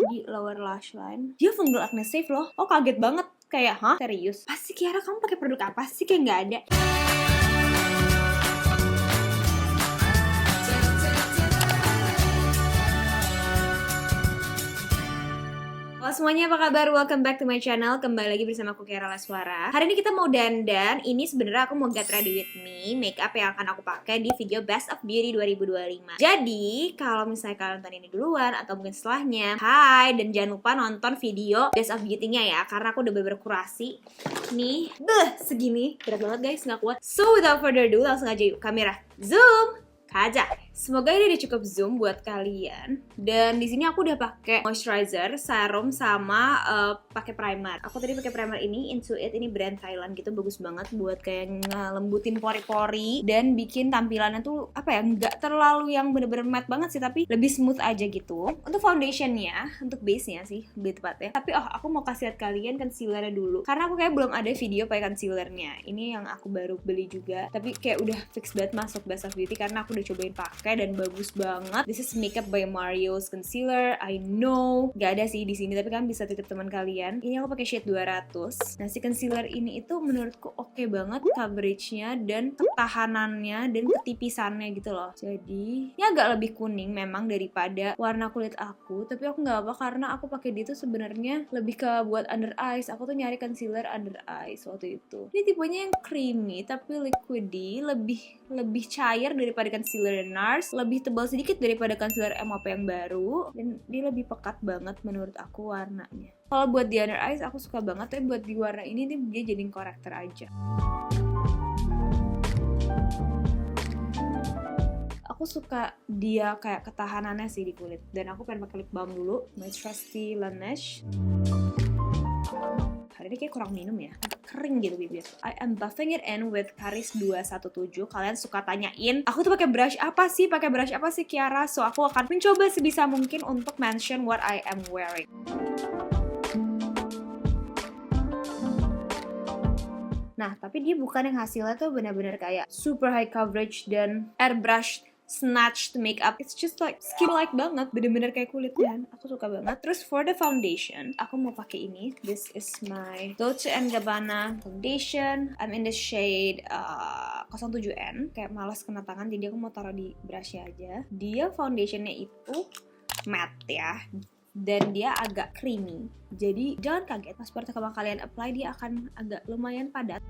di lower lash line. Dia fungal acne safe loh. Oh kaget banget. Kayak, hah? Serius? Pasti Kiara kamu pakai produk apa sih? Kayak nggak ada. Halo semuanya, apa kabar? Welcome back to my channel. Kembali lagi bersama aku Kiara Laswara. Hari ini kita mau dandan. Ini sebenarnya aku mau get ready with me, makeup yang akan aku pakai di video Best of Beauty 2025. Jadi, kalau misalnya kalian nonton ini duluan atau mungkin setelahnya, hai, dan jangan lupa nonton video Best of Beauty-nya ya, karena aku udah berkurasi. Nih, segini. Berat banget guys, nggak kuat. So, without further ado, langsung aja yuk. Kamera, zoom! Kaja. Semoga ini udah cukup zoom buat kalian. Dan di sini aku udah pakai moisturizer, serum sama pakai primer. Aku tadi pakai primer ini Into It, ini brand Thailand gitu, bagus banget buat kayak ngelembutin pori-pori dan bikin tampilannya tuh apa ya, nggak terlalu yang bener-bener matte banget sih, tapi lebih smooth aja gitu. Untuk foundationnya, untuk base-nya sih lebih tepatnya. Tapi aku mau kasih lihat kalian concealernya dulu, karena aku kayak belum ada video pakai concealernya. Ini yang aku baru beli juga, tapi kayak udah fix banget masuk Best of Beauty karena aku udah cobain pakai dan bagus banget. This is Makeup by Mario's concealer. I know gak ada sih di sini, tapi kan bisa titip teman kalian. Ini aku pakai shade 200. Nah, si concealer ini itu menurutku oke banget coveragenya dan ketahanannya dan ketipisannya gitu loh. Jadi ini agak lebih kuning memang daripada warna kulit aku, tapi aku nggak apa karena aku pakai dia tuh sebenarnya lebih ke buat under eyes. Aku tuh nyari concealer under eyes waktu itu. Ini tipenya yang creamy tapi liquidy, lebih cair daripada concealer NARS, lebih tebal sedikit daripada concealer MOP yang baru, dan dia lebih pekat banget menurut aku warnanya. Kalau buat di under eyes aku suka banget, tapi buat di warna ini dia jadiin corrector aja. Aku suka dia kayak ketahanannya sih di kulit, dan aku pengen pakai lip balm dulu, my trusty Laneige. Hari ini kayak kurang minum ya, kering gitu bibir. I am buffing it in with Karis 217. Kalian suka tanyain, aku tuh pakai brush apa sih? Pakai brush apa sih Kiara? So aku akan mencoba sebisa mungkin untuk mention what I am wearing. Nah, tapi dia bukan yang hasilnya tuh benar-benar kayak super high coverage dan airbrush snatched makeup. It's just like skin-like banget, bener-bener kayak kulit kan. Aku suka banget. Terus for the foundation, aku mau pakai ini. This is my Dolce & Gabbana foundation. I'm in the shade 07N. Kayak malas kena tangan, jadi aku mau taruh di brushnya aja. Dia foundationnya itu matte ya, dan dia agak creamy. Jadi jangan kaget pas pertama kalian apply, dia akan agak lumayan padat.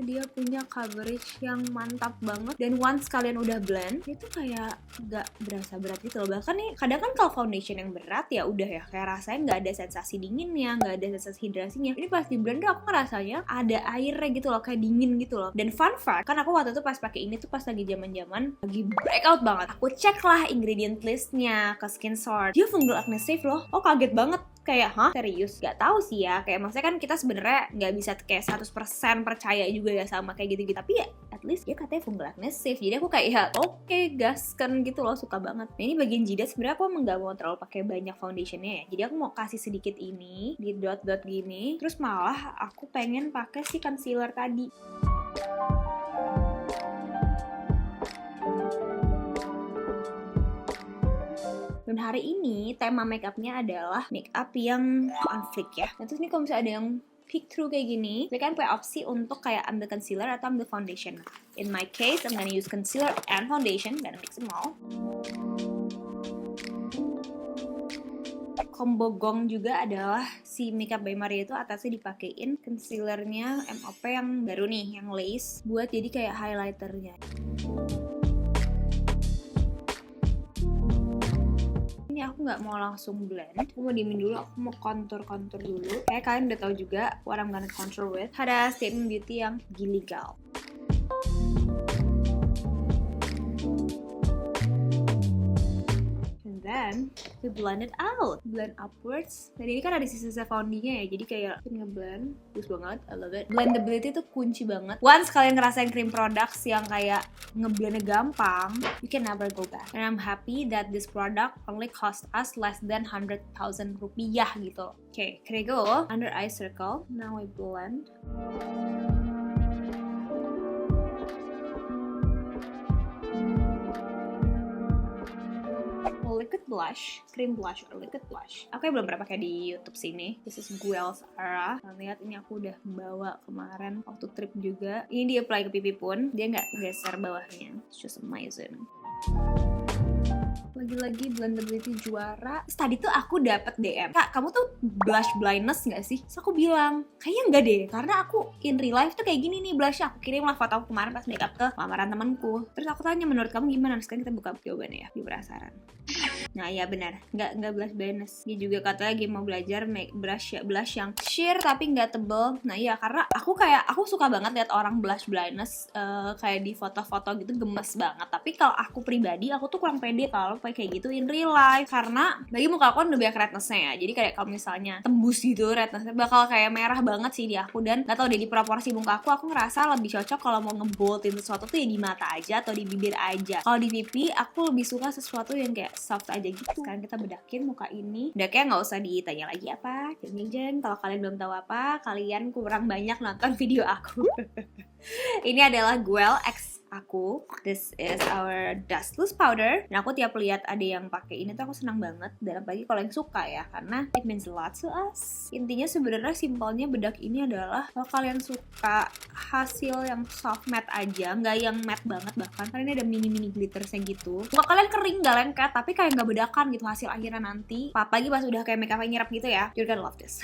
Dia punya coverage yang mantap banget, dan once kalian udah blend itu kayak gak berasa berat gitu loh. Bahkan nih kadang kan kalau foundation yang berat ya udah ya kayak rasanya nggak ada sensasi dinginnya, nggak ada sensasi hidrasinya. Ini pas di blend tuh aku ngerasanya ada airnya gitu loh, kayak dingin gitu loh. Dan fun fact, kan aku waktu itu pas pakai ini tuh pas lagi zaman lagi breakout banget, aku cek lah ingredient listnya ke Skinsort, dia fungal acne safe loh. Oh kaget banget, kayak hah serius? Gak tahu sih ya, kayak maksudnya kan kita sebenarnya nggak bisa kayak 100% percaya juga ya sama kayak gitu-gitu, tapi ya at least dia katanya fungal acne safe. Jadi aku kayak ya oke, gaskan gitu loh, suka banget. Nah ini bagian jidat sebenarnya aku emang nggak mau terlalu pakai banyak foundationnya ya, jadi aku mau kasih sedikit ini di dot-dot gini. Terus malah aku pengen pakai si concealer tadi. Dan hari ini tema makeupnya adalah makeup yang on fleek ya. Nah terus ini kalau misalnya ada yang peek through kayak gini, kalian punya opsi untuk kayak ambil concealer atau ambil foundation. In my case, I'm gonna use concealer and foundation, gonna mix them all. Combo gong juga adalah si Makeup by Mario itu atasnya dipakein concealernya MOP yang baru nih, yang lace, buat jadi kayak highlighternya. Ini aku nggak mau langsung blend, aku mau diemin dulu, aku mau contour dulu. Kayak kalian udah tahu juga what I'm gonna contour with. Ada Statement Beauty yang Gilligal. And then we blend it out, blend upwards. Dan ini kan ada sisa-sisa foundinya ya, jadi kayak ngeblend, bagus banget, I love it. Blendability itu kunci banget. Once kalian ngerasain cream products yang kayak ngeblendnya gampang, you can never go back. And I'm happy that this product only cost us less than 100,000 rupiah gitu. Okay, can I go under eye circle? Now I blend. liquid blush, cream blush or liquid blush. Aku belum pernah pakai di YouTube sini. This is Guel's Aura. Lihat ini aku udah bawa kemarin waktu trip juga. Ini dia apply ke pipi pun, dia nggak geser bawahnya. It's just amazing. Lagi-lagi blendability juara. Terus tadi tuh aku dapet DM, Kak, kamu tuh blush blindness gak sih? Terus aku bilang, kayaknya enggak deh, karena aku in real life tuh kayak gini nih blushnya. Aku kirim lah foto aku kemarin pas makeup ke lamaran temanku. Terus aku tanya, menurut kamu gimana? Sekarang kita buka jawabannya ya, di penasaran. Nah ya benar, nggak blush blindness. Dia juga katanya lagi mau belajar make blush yang sheer tapi nggak tebel. Nah iya, karena aku suka banget lihat orang blush blindness kayak di foto-foto gitu gemes banget. Tapi kalau aku pribadi, aku tuh kurang pede kalau kayak gitu in real life, karena bagi muka aku kan udah banyak rednessnya ya. Jadi kayak kalau misalnya tembus gitu rednessnya bakal kayak merah banget sih di aku. Dan nggak tau deh, di proporsi muka aku ngerasa lebih cocok kalau mau ngeboldin sesuatu tuh ya di mata aja atau di bibir aja. Kalau di pipi aku lebih suka sesuatu yang kayak soft aja gitu. Sekarang kita bedakin muka ini. Udah kayak nggak usah ditanya lagi apa. Jeng. Kalau kalian belum tahu apa, kalian kurang banyak nonton video aku. Ini adalah Guel X aku. This is our dustless powder. Dan aku tiap lihat ada yang pakai ini tuh aku senang banget. Dan apalagi kalau yang suka ya, karena it means a lot to us. Intinya sebenarnya simpelnya bedak ini adalah kalau kalian suka hasil yang soft matte aja, nggak yang matte banget bahkan, karena ini ada mini glittersnya gitu. Muka kalian kering nggak lengket, tapi kayak nggak bedakan gitu hasil akhirnya nanti. Apalagi pas udah kayak makeup nyerap gitu ya, you're gonna love this.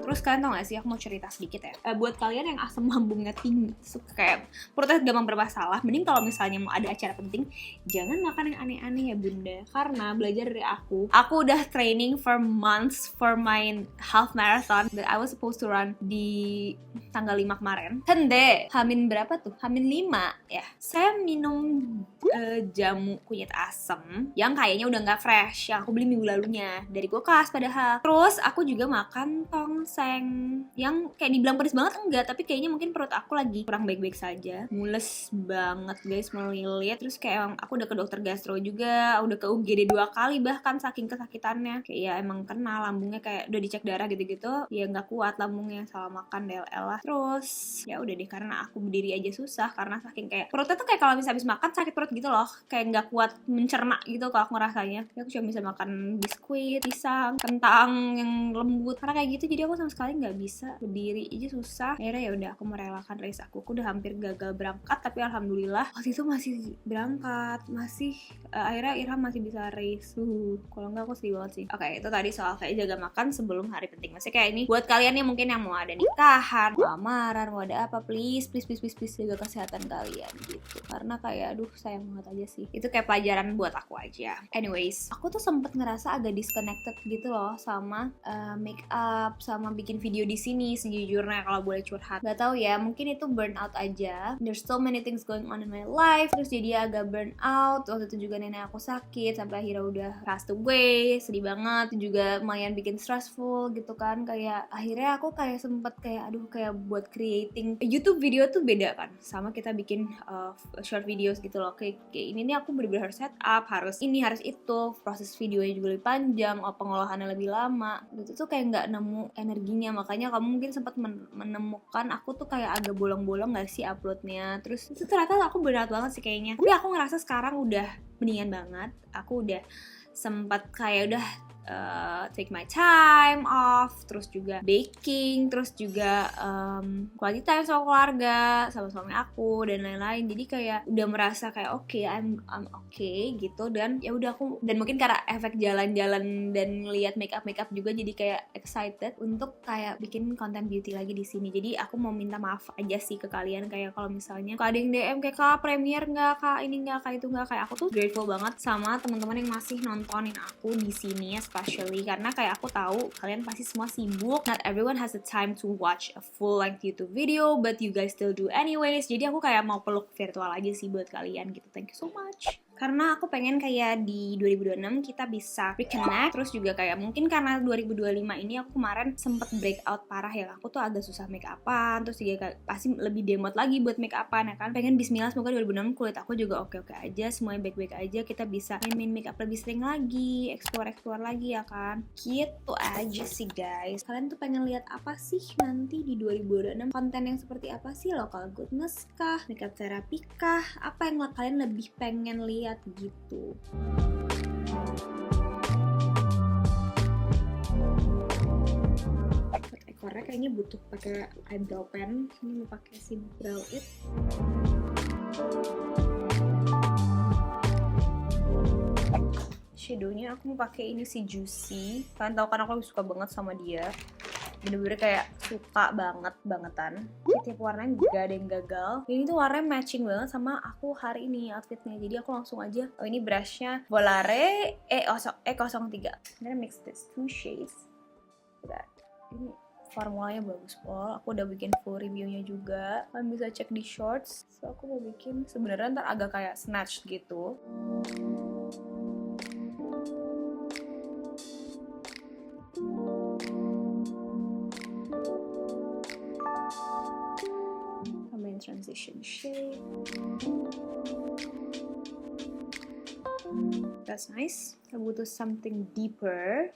Terus kalian tau gak sih, aku mau cerita sedikit ya. Buat kalian yang asam lambungnya tinggi, suka kayak perutnya gampang bermasalah, mending kalau misalnya mau ada acara penting, jangan makan yang aneh-aneh ya bunda. Karena belajar dari aku udah training for months for my half marathon that I was supposed to run di tanggal 5 kemarin. Hende, Hamin berapa tuh? Hamin 5 ya. Saya minum jamu kunyit asam yang kayaknya udah gak fresh, yang aku beli minggu lalunya dari kulkas padahal. Terus aku juga makan tongseng yang kayak dibilang pedes banget enggak, tapi kayaknya mungkin perut aku lagi kurang baik-baik saja. Mules banget guys, melilit. Terus kayak aku udah ke dokter gastro juga, udah ke UGD 2 kali bahkan saking kesakitannya. Kayak ya emang kena lambungnya, kayak udah dicek darah gitu-gitu, ya nggak kuat lambungnya, salah makan DLL lah. Terus ya udah deh, karena aku berdiri aja susah karena saking kayak perutnya tuh kayak kalau misalnya habis makan sakit perut gitu loh, kayak nggak kuat mencerna gitu kalau aku ngerasanya. Ya aku cuma bisa makan biskuit, pisang, kentang yang lembut karena kayak gitu. Jadi aku sama sekali nggak bisa berdiri aja susah. Akhirnya ya udah aku merelakan race aku udah hampir gagal berangkat, tapi alhamdulillah waktu itu masih berangkat, akhirnya Irham masih bisa race. Kalau nggak aku sedih banget sih. Oke, itu tadi soal kayak jaga makan sebelum hari penting. Masih kayak ini buat kalian yang mungkin yang mau ada nikahan, lamaran, mau ada apa, please jaga kesehatan kalian gitu. Karena kayak aduh sayang banget aja sih. Itu kayak pelajaran buat aku aja. Anyways, aku tuh sempet ngerasa agak disconnected gitu loh sama make up, sama bikin video di sini sejujurnya kalau boleh curhat. Gak tahu ya, mungkin itu burnout aja. There's so many things going on in my life. Terus jadi agak burnout. Waktu itu juga nenek aku sakit sampai akhirnya udah passed away. Sedih banget. Itu juga lumayan bikin stressful gitu kan. Kayak akhirnya aku kayak sempet kayak aduh, kayak buat creating YouTube video tuh beda kan sama kita bikin short videos gitu loh. Kayak ini nih aku bener-bener harus set up, harus ini, harus itu. Proses videonya juga lebih panjang, pengolahannya lebih lama. Gitu tuh kayak nggak nemu energinya. Makanya kamu mungkin sempat menemukan aku tuh kayak agak bolong-bolong gak sih uploadnya. Terus itu ternyata aku berat banget sih kayaknya. Tapi aku ngerasa sekarang udah mendingan banget. Aku udah sempat kayak udah take my time off, terus juga baking, terus juga quality time sama keluarga, sama suami aku dan lain-lain. Jadi kayak udah merasa kayak okay, I'm okay gitu. Dan ya udah aku, dan mungkin karena efek jalan-jalan dan lihat makeup juga, jadi kayak excited untuk kayak bikin konten beauty lagi di sini. Jadi aku mau minta maaf aja sih ke kalian, kayak kalau misalnya kok ada yang DM kayak kak premier nggak, kak ini nggak, kak itu nggak. Kayak aku tuh grateful banget sama teman-teman yang masih nontonin aku di sini, especially karena kayak aku tahu kalian pasti semua sibuk. Not everyone has the time to watch a full length YouTube video, but you guys still do anyways. Jadi aku kayak mau peluk virtual aja sih buat kalian gitu. Thank you so much. Karena aku pengen kayak di 2026 kita bisa reconnect. Terus juga kayak mungkin karena 2025 ini aku kemarin sempet breakout parah ya. Aku tuh agak susah make upan. Terus juga kayak pasti lebih demot lagi buat make upan ya kan. Pengen bismillah semoga 2026 kulit aku juga oke-oke aja. Semuanya baik-baik aja. Kita bisa main make up lebih sering lagi. Explore lagi ya kan. Gitu aja sih guys. Kalian tuh pengen lihat apa sih nanti di 2026? Konten yang seperti apa sih? Local goodness kah? Makeup therapy kah? Apa yang kalian lebih pengen lihat gitu? Buat ekornya kayaknya butuh pakai eyebrow pen. Ini mau pakai si Brow It. Shadownya aku mau pakai ini si Juicy. Kalian tahu kan aku suka banget sama dia. Bener-bener kayak suka bangetan. Tiap warnanya gak ada yang gagal. Ini tuh warnanya matching banget sama aku hari ini outfitnya. Jadi aku langsung aja. Oh ini brushnya Volare E03. I'm gonna mix this two shades. Udah. Ini formulanya bagus pol. Aku udah bikin full reviewnya juga. Kalian bisa cek di shorts. So aku mau bikin sebenarnya ntar agak kayak snatch gitu. Transition shade. That's nice. I butuh something deeper.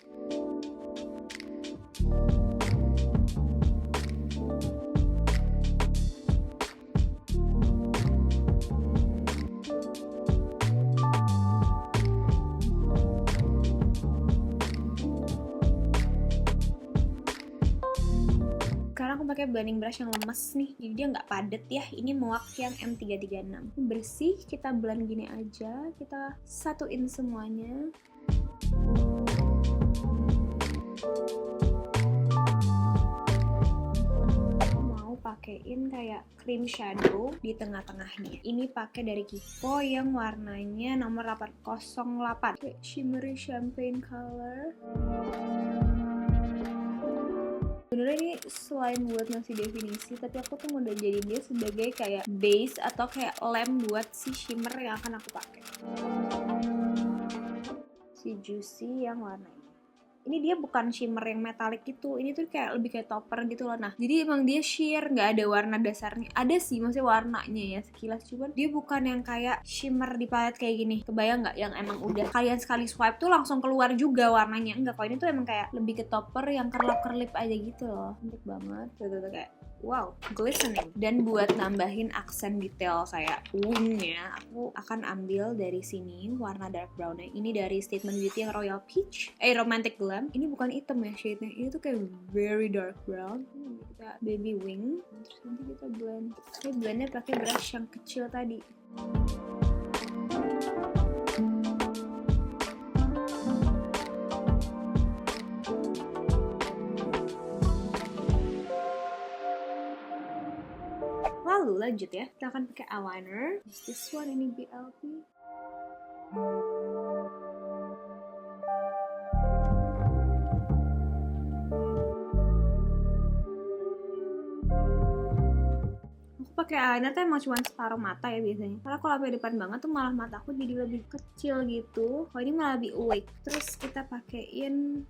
Aku pakai blending brush yang lemes nih, jadi dia nggak padet ya. Ini muak yang M336. Bersih, kita blend gini aja, kita satuin semuanya. Mau pakein kayak cream shadow di tengah-tengahnya. Ini pakai dari Kiko yang warnanya nomor 808, kayak shimmery champagne color. Sebenarnya ini selain buat ngasih definisi, tapi aku tuh mau jadi dia sebagai kayak base atau kayak lem buat si shimmer yang akan aku pakai. Si Juicy yang warna ini. Ini dia bukan shimmer yang metalik gitu, ini tuh kayak lebih kayak topper gitu loh. Nah, jadi emang dia sheer, nggak ada warna dasarnya. Ada sih, maksudnya warnanya ya sekilas, cuman dia bukan yang kayak shimmer di palette kayak gini. Kebayang nggak? Yang emang udah kalian sekali swipe tuh langsung keluar juga warnanya. Enggak, kalau ini tuh emang kayak lebih ke topper yang kerlip aja gitu loh. Cantik banget, tuh kayak wow, glistening. Dan buat nambahin aksen detail kayak wingnya, aku akan ambil dari sini warna dark brownnya. Ini dari Statement Beauty yang Royal Peach, Romantic Glam. Ini bukan hitam ya shade-nya, ini tuh kayak very dark brown. Ini kita baby wing, terus nanti kita blend. Ini blendnya pakai brush yang kecil tadi. Lalu lanjut ya, kita akan pakai eyeliner. This one, ini BLP. Aku pakai eyeliner tuh emang cuma separuh mata ya biasanya. Karena kalau sampai depan banget tuh malah mataku jadi lebih kecil gitu. Kalau ini malah lebih awake. Terus kita pakein,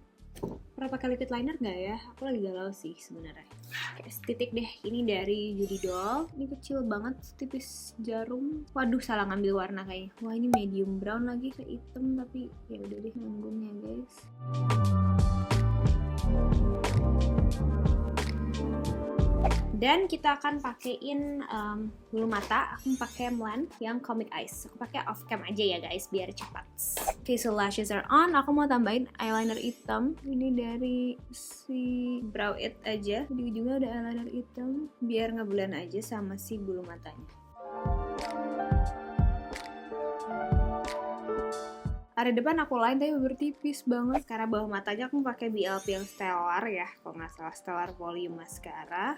pernah pakai liquid liner nggak ya? Aku lagi galau sih sebenarnya. Kayak titik deh, ini dari Judy Doll. Ini kecil banget, tipis jarum. Waduh, salah ngambil warna kayaknya. Wah, ini medium brown lagi, kayak hitam, tapi ya udah deh, nanggung ya guys. Dan kita akan pakein bulu mata. Aku pakai Mlan yang Comic Eyes. Aku pakai off cam aja ya guys, biar cepat. Okay, so lashes are on. Aku mau tambahin eyeliner hitam. Ini dari si Brow It aja. Di ujungnya ada eyeliner hitam, biar ngeblend aja sama si bulu matanya. Area depan aku line tapi bertipis banget. Karena bawah matanya aku pakai BLP yang Stellar ya, kalau nggak salah Stellar Volume Mascara.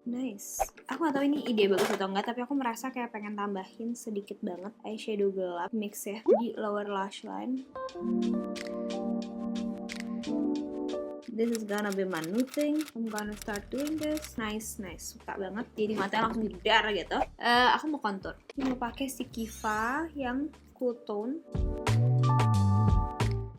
Nice. Aku gak tahu ini ide bagus atau enggak, tapi aku merasa kayak pengen tambahin sedikit banget eyeshadow gelap mix ya di lower lash line. This is gonna be my new thing. I'm gonna start doing this. Nice, suka banget. Jadi matanya langsung jedar gitu. Aku mau contour. Ini mau pakai si Kiva yang cool tone.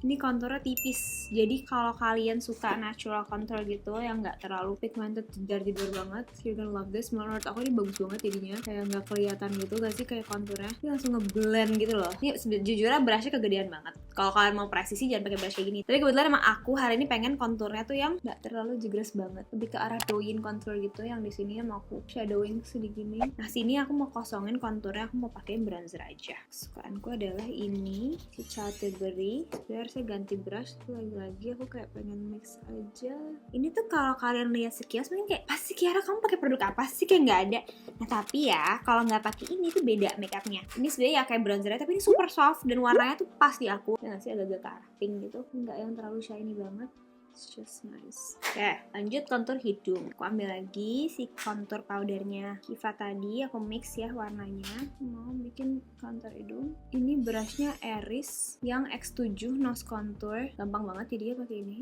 Ini konturnya tipis, jadi kalau kalian suka natural contour gitu yang nggak terlalu pigmented, jedar-jedar banget, you're gonna love this. Menurut aku ini bagus banget jadinya, kayak nggak kelihatan gitu gak sih kayak konturnya, ini langsung ngeblend gitu loh. Ini jujurnya brushnya kegedean banget. Kalau kalian mau presisi jangan pakai brush kayak gini. Tapi kebetulan emang aku hari ini pengen konturnya tuh yang nggak terlalu jegres banget, lebih ke arah doin contour gitu. Yang di sini mau aku shadowing sedikit gini. Nah sini aku mau kosongin konturnya, aku mau pakai bronzer aja. Kesukaanku adalah ini si Chatterberry. Biar saya ganti brush lagi-lagi, aku kayak pengen mix aja. Ini tuh kalau kalian lihat sekilas mungkin kayak pasti Kiara kamu pakai produk apa sih, kayak nggak ada. Nah tapi ya kalau nggak pakai ini tuh beda makeupnya. Ini sebenarnya ya kayak bronzernya tapi ini super soft dan warnanya tuh pas di aku. Ya nggak sih, agak-agak ke arah pink gitu, nggak yang terlalu shiny banget. It's just nice. Oke, lanjut kontur hidung. Aku ambil lagi si kontur powdernya Kiva tadi, aku mix ya warnanya. Mau bikin kontur hidung. Ini brushnya Eris yang X7 nose contour. Gampang banget jadi ya pakai ini.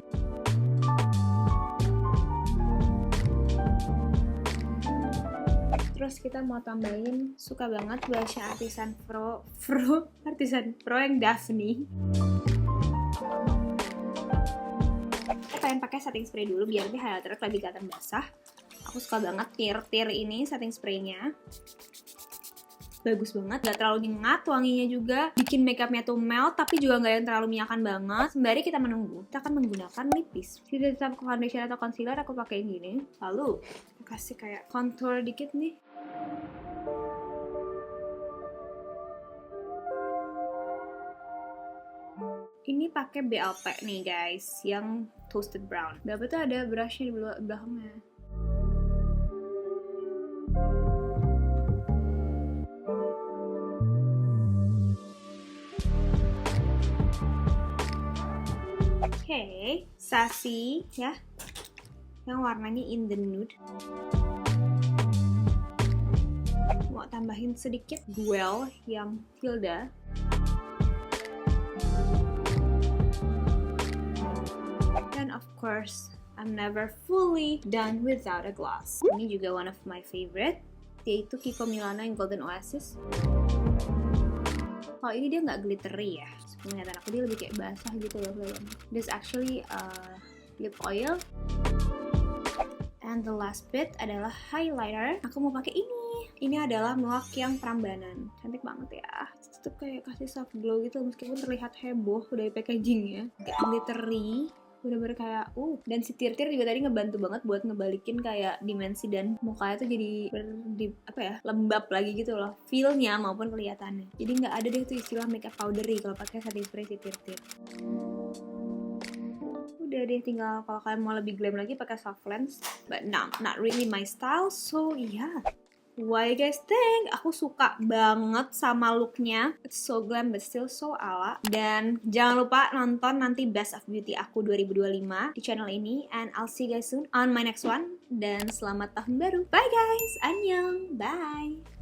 Terus kita mau tambahin, suka banget blushnya Artisan Pro yang Daphne. Kalian pakai setting spray dulu biar dia highlighter lebih kelihatan basah. Aku suka banget tir ini setting spraynya. Bagus banget, gak terlalu nyengat, wanginya juga bikin makeupnya tuh melt tapi juga gak yang terlalu minyakan banget. Sembari kita menunggu, kita akan menggunakan lipis. Tidak tetap foundation atau concealer, aku pakai gini. Lalu kasih kayak contour dikit nih. Ini pakai BLP nih guys, yang toasted brown. BLP tuh ada brushnya di belakangnya. Oke, Sassy ya, yang warnanya in the nude. Mau tambahin sedikit Guel yang Hilda. And of course, I'm never fully done without a gloss. Ini juga one of my favorite, yaitu Kiko Milano yang Golden Oasis. Kalau ini dia nggak glittery ya, penglihatan aku dia lebih kayak basah gitu loh kelihatannya. This actually lip oil. And the last bit adalah highlighter. Aku mau pakai ini. Ini adalah Milk yang Prambanan. Cantik banget ya. Itu kayak kasih soft glow gitu meskipun terlihat heboh dari packagingnya. Kayak glittery. Bener-bener kayak dan si tir-tir juga tadi ngebantu banget buat ngebalikin kayak dimensi dan mukanya tuh jadi lembab lagi gitu loh, feel-nya maupun kelihatannya. Jadi nggak ada deh tuh istilah makeup powdery kalau pakai setting spray si tir-tir. Udah deh, tinggal kalau kalian mau lebih glam lagi pakai soft lens, but not really my style. So yeah, what you guys think? Aku suka banget sama looknya. It's so glam but still so ala. Dan jangan lupa nonton nanti Best of Beauty aku 2025 di channel ini. And I'll see you guys soon on my next one. Dan selamat tahun baru. Bye guys, annyeong, bye.